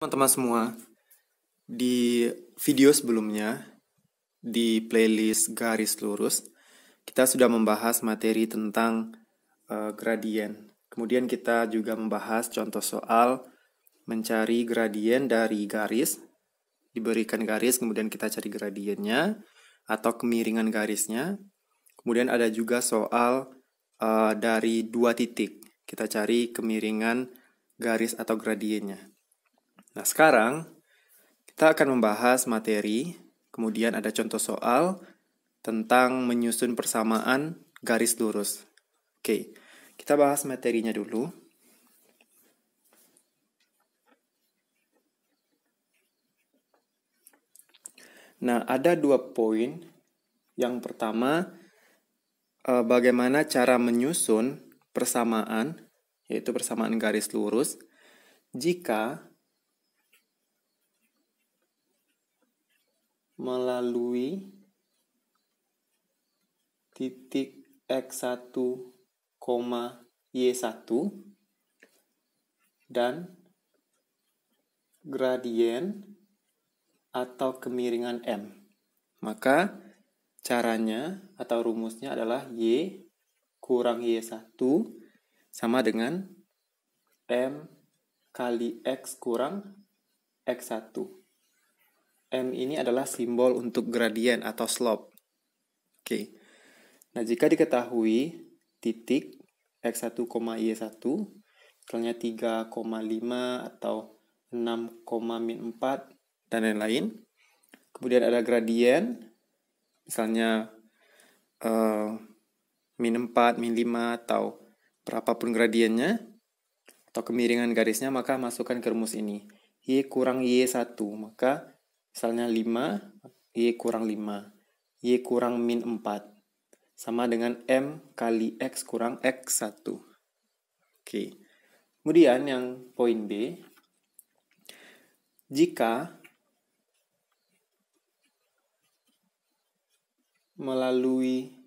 Teman-teman semua, di video sebelumnya, di playlist garis lurus, kita sudah membahas materi tentang gradien. Kemudian kita juga membahas contoh soal mencari gradien dari garis, diberikan garis, kemudian kita cari gradiennya, atau kemiringan garisnya. Kemudian ada juga soal dari dua titik, kita cari kemiringan garis atau gradiennya. Nah, sekarang kita akan membahas materi, kemudian ada contoh soal tentang menyusun persamaan garis lurus. Oke, kita bahas materinya dulu. Nah, ada dua poin. Yang pertama, bagaimana cara menyusun persamaan, yaitu persamaan garis lurus, jika melalui titik X1, Y1 dan gradien atau kemiringan M. Maka caranya atau rumusnya adalah Y kurang Y1 sama dengan M kali X kurang X1. M ini adalah simbol untuk gradien atau slope. Oke. Nah, jika diketahui titik X1, Y1, misalnya 3,5 atau 6,-4 dan lain-lain. Kemudian ada gradien, misalnya -4, -5 atau berapapun gradiennya atau kemiringan garisnya, maka masukkan ke rumus ini. Y kurang Y1, maka misalnya 5, Y kurang 5, Y kurang -4, sama dengan M kali X kurang X1. Oke. Kemudian yang poin B, jika melalui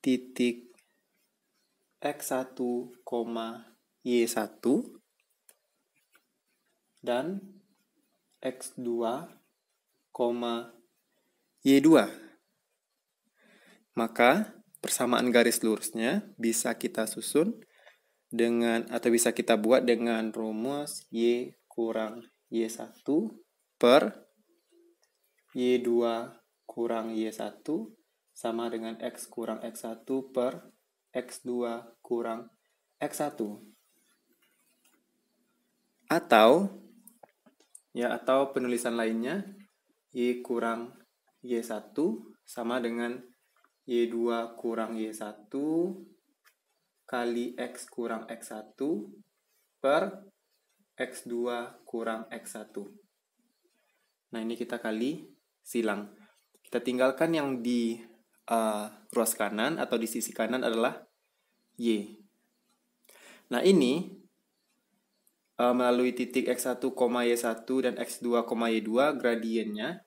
titik X1, Y1 dan X2, Y2, maka persamaan garis lurusnya bisa kita susun dengan atau bisa kita buat dengan rumus Y kurang Y1 per Y2 kurang Y1 sama dengan X kurang X1 per X2 kurang X1. Atau penulisan lainnya, Y kurang Y1 sama dengan Y2 kurang Y1 kali X kurang X1 per X2 kurang X1. Nah, ini kita kali silang. Kita tinggalkan yang di ruas kanan atau di sisi kanan adalah Y. Nah, ini melalui titik X1, Y1 dan X2, Y2, gradiennya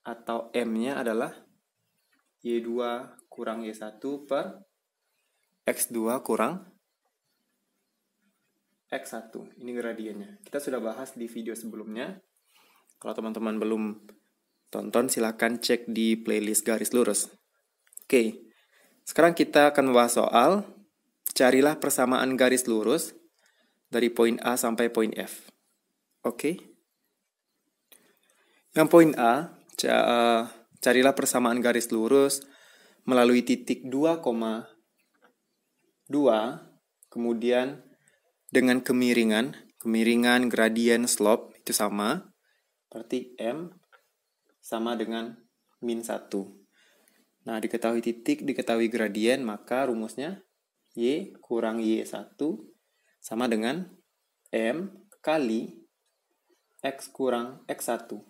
atau M-nya adalah Y2 kurang Y1 per X2 kurang X1. Ini gradiennya. Kita sudah bahas di video sebelumnya. Kalau teman-teman belum tonton, silahkan cek di playlist garis lurus. Oke, sekarang kita akan membahas soal carilah persamaan garis lurus dari poin A sampai poin F. Oke. Yang poin A, carilah persamaan garis lurus melalui titik 2,2, kemudian dengan kemiringan gradien slope itu sama, berarti M sama dengan -1. Nah, diketahui titik, diketahui gradien, maka rumusnya Y kurang Y1 sama dengan M kali X kurang X1.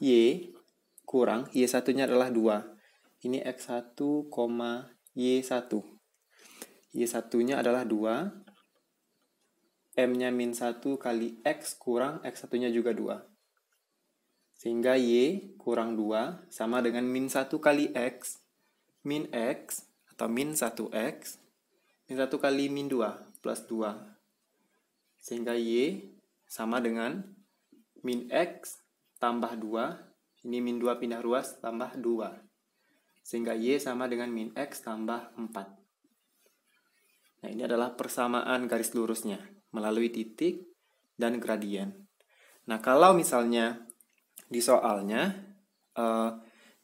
Y kurang, Y1-nya adalah 2. Ini X1, Y1. Y1-nya adalah 2. M-nya -1 kali X kurang X1-nya juga 2. Sehingga Y kurang 2 sama dengan -1 kali X, min X atau -1X, -1 kali -2 plus 2. Sehingga Y sama dengan min X tambah 2. Ini min 2 pindah ruas tambah 2. Sehingga Y sama dengan min X tambah 4. Nah, ini adalah persamaan garis lurusnya melalui titik dan gradien. Nah, kalau misalnya di soalnya,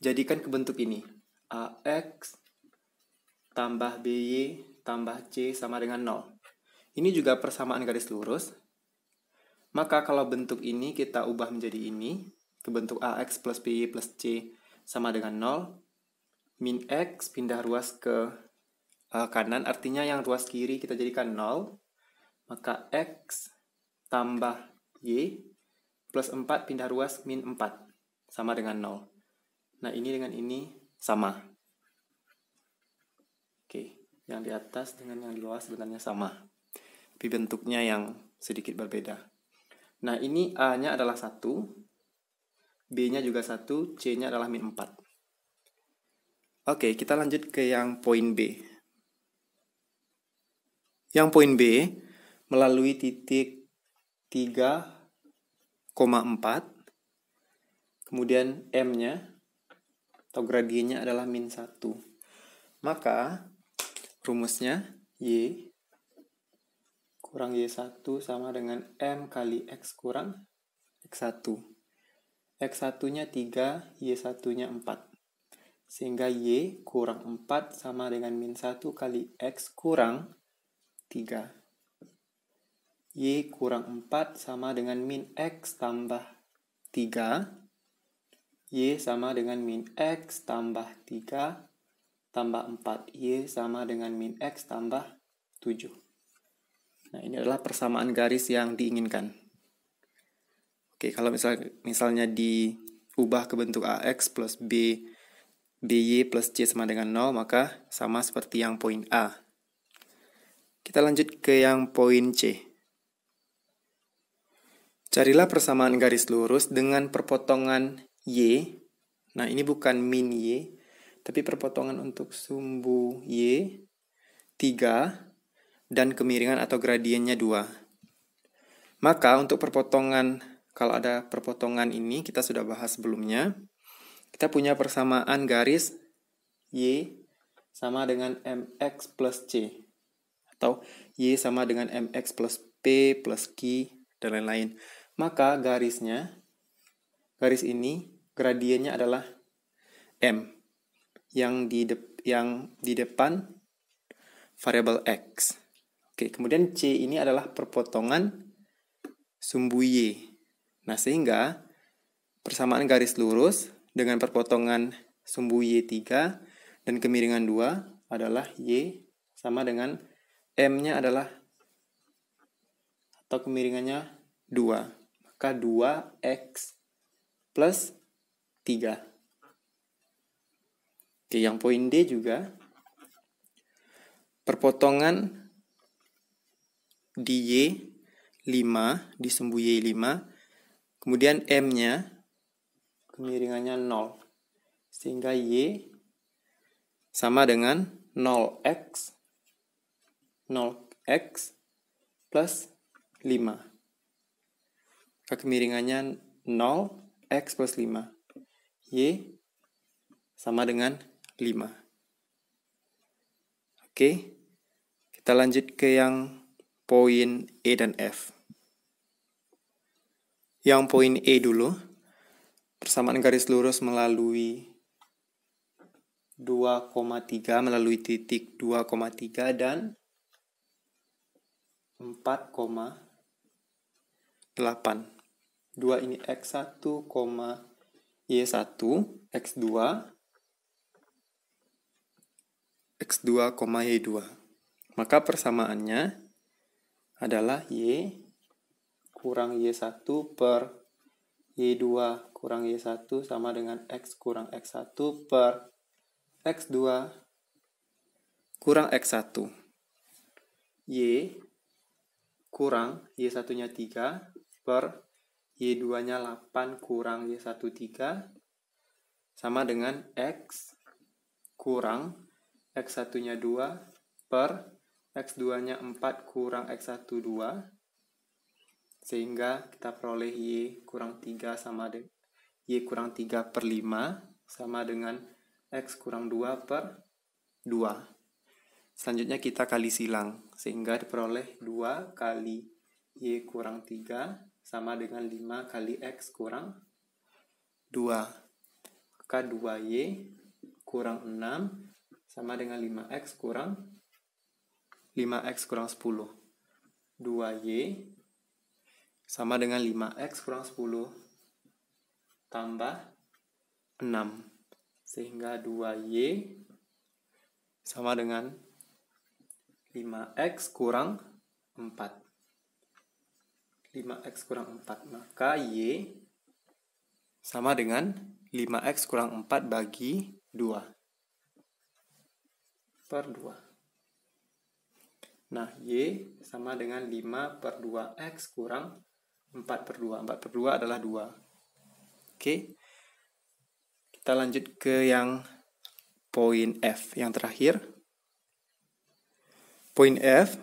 jadikan ke bentuk ini. AX tambah BY tambah C sama dengan 0. Ini juga persamaan garis lurus. Maka kalau bentuk ini kita ubah menjadi ini, ke bentuk AX plus BY plus C sama dengan 0. Min X pindah ruas ke kanan, artinya yang ruas kiri kita jadikan 0. Maka X tambah Y plus 4 pindah ruas min 4 sama dengan 0. Nah, ini dengan ini sama. Oke, yang di atas dengan yang di bawah sebenarnya sama. Tapi bentuknya yang sedikit berbeda. Nah, ini A-nya adalah 1, B-nya juga 1, C-nya adalah min 4. Oke, kita lanjut ke yang poin B. Yang poin B, melalui titik 3,4, kemudian M-nya atau gradiennya adalah min 1. Maka rumusnya Y kurang Y1 sama dengan M kali X kurang X1. X1-nya 3, Y1-nya 4. Sehingga Y kurang 4 sama dengan min 1 kali X kurang 3. Y kurang 4 sama dengan min X tambah 3. Y sama dengan min X tambah 3 tambah 4. Y sama dengan min X tambah 7. Nah, ini adalah persamaan garis yang diinginkan. Oke, kalau misalnya diubah ke bentuk AX plus BY plus C sama dengan 0, maka sama seperti yang poin A. Kita lanjut ke yang poin C. Carilah persamaan garis lurus dengan perpotongan Y. Nah, ini bukan min Y, tapi perpotongan untuk sumbu Y 3 dan kemiringan atau gradiennya 2. Maka untuk perpotongan, kalau ada perpotongan ini, kita sudah bahas sebelumnya. Kita punya persamaan garis Y sama dengan MX plus C. Atau Y sama dengan MX plus P plus Q, dan lain-lain. Maka garis ini, gradiennya adalah M. Yang di depan variabel X. Oke, kemudian C ini adalah perpotongan sumbu Y. Nah, sehingga persamaan garis lurus dengan perpotongan sumbu Y3 dan kemiringan 2 adalah Y sama dengan M-nya adalah atau kemiringannya 2. Maka 2X plus 3. Oke, yang poin D juga perpotongan di Y 5, di sumbu Y 5, kemudian M-nya kemiringannya 0. Sehingga Y sama dengan 0x plus 5. Kemiringannya 0x plus 5. Y sama dengan 5. Oke, kita lanjut ke yang poin E dan F. Yang poin E dulu, persamaan garis lurus melalui 2,3, melalui titik 2,3 dan 4,8. 2 ini X1, Y1, X2, Y2. Maka persamaannya adalah Y kurang Y1 per Y2 kurang Y1 sama dengan X kurang X1 per X2 kurang X1. Y kurang Y1-nya 3 per Y2-nya 8 kurang Y1 3 sama dengan X kurang X1-nya 2 per X2-nya 4 kurang X1 2 Sehingga kita peroleh Y kurang 3 sama dengan Y kurang 3 per 5 sama dengan X kurang 2 per 2. Selanjutnya kita kali silang, sehingga diperoleh 2 kali Y kurang 3 sama dengan 5 kali X kurang 2. Maka 2Y kurang 6 sama dengan 5X kurang 10. 2Y sama dengan 5X kurang 10 tambah 6. Sehingga 2Y sama dengan 5X kurang 4. 5X kurang 4. Maka Y sama dengan 5X kurang 4 bagi 2 per 2. Nah, Y sama dengan 5 per 2X kurang 4 per 2. 4 per 2 adalah 2. Oke. Kita lanjut ke yang poin F, yang terakhir. Poin F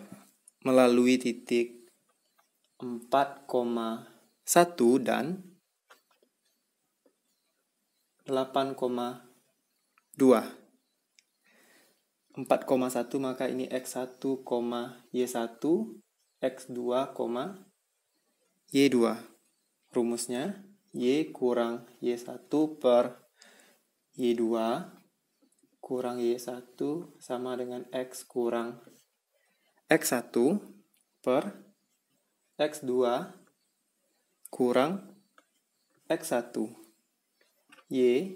melalui titik 4,1 dan 8,2. 4,1 maka ini X1, Y1, X2, Y2. Rumusnya Y kurang Y1 per Y2 kurang Y1 sama dengan X kurang X1 per X2 kurang X1. Y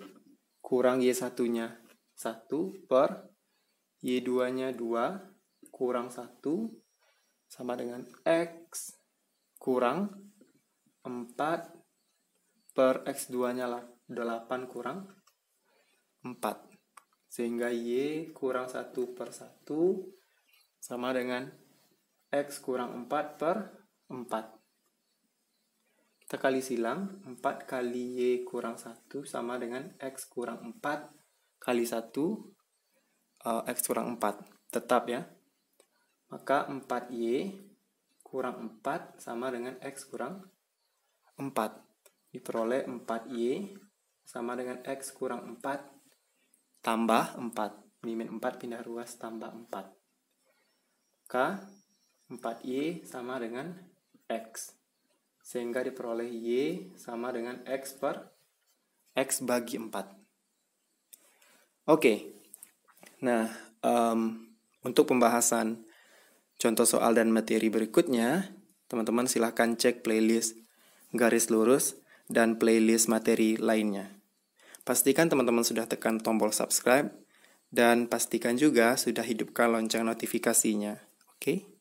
kurang Y1-nya 1 per Y2-nya 2 kurang 1 sama dengan X kurang 4 per X2-nya 8 kurang 4. Sehingga Y kurang 1 per 1 sama dengan X kurang 4 per 4. Kita kali silang, 4 kali Y kurang 1 sama dengan X kurang 4 kali 1, X kurang 4. Tetap ya. Maka 4Y kurang 4 sama dengan X kurang 4. Diperoleh 4Y sama dengan X kurang 4 tambah 4. Min 4 pindah ruas tambah 4. Maka 4Y sama dengan X. Sehingga diperoleh Y sama dengan X per X bagi 4. Oke. Nah, untuk pembahasan contoh soal dan materi berikutnya, teman-teman silahkan cek playlist garis lurus dan playlist materi lainnya. Pastikan teman-teman sudah tekan tombol subscribe dan pastikan juga sudah hidupkan lonceng notifikasinya. Oke?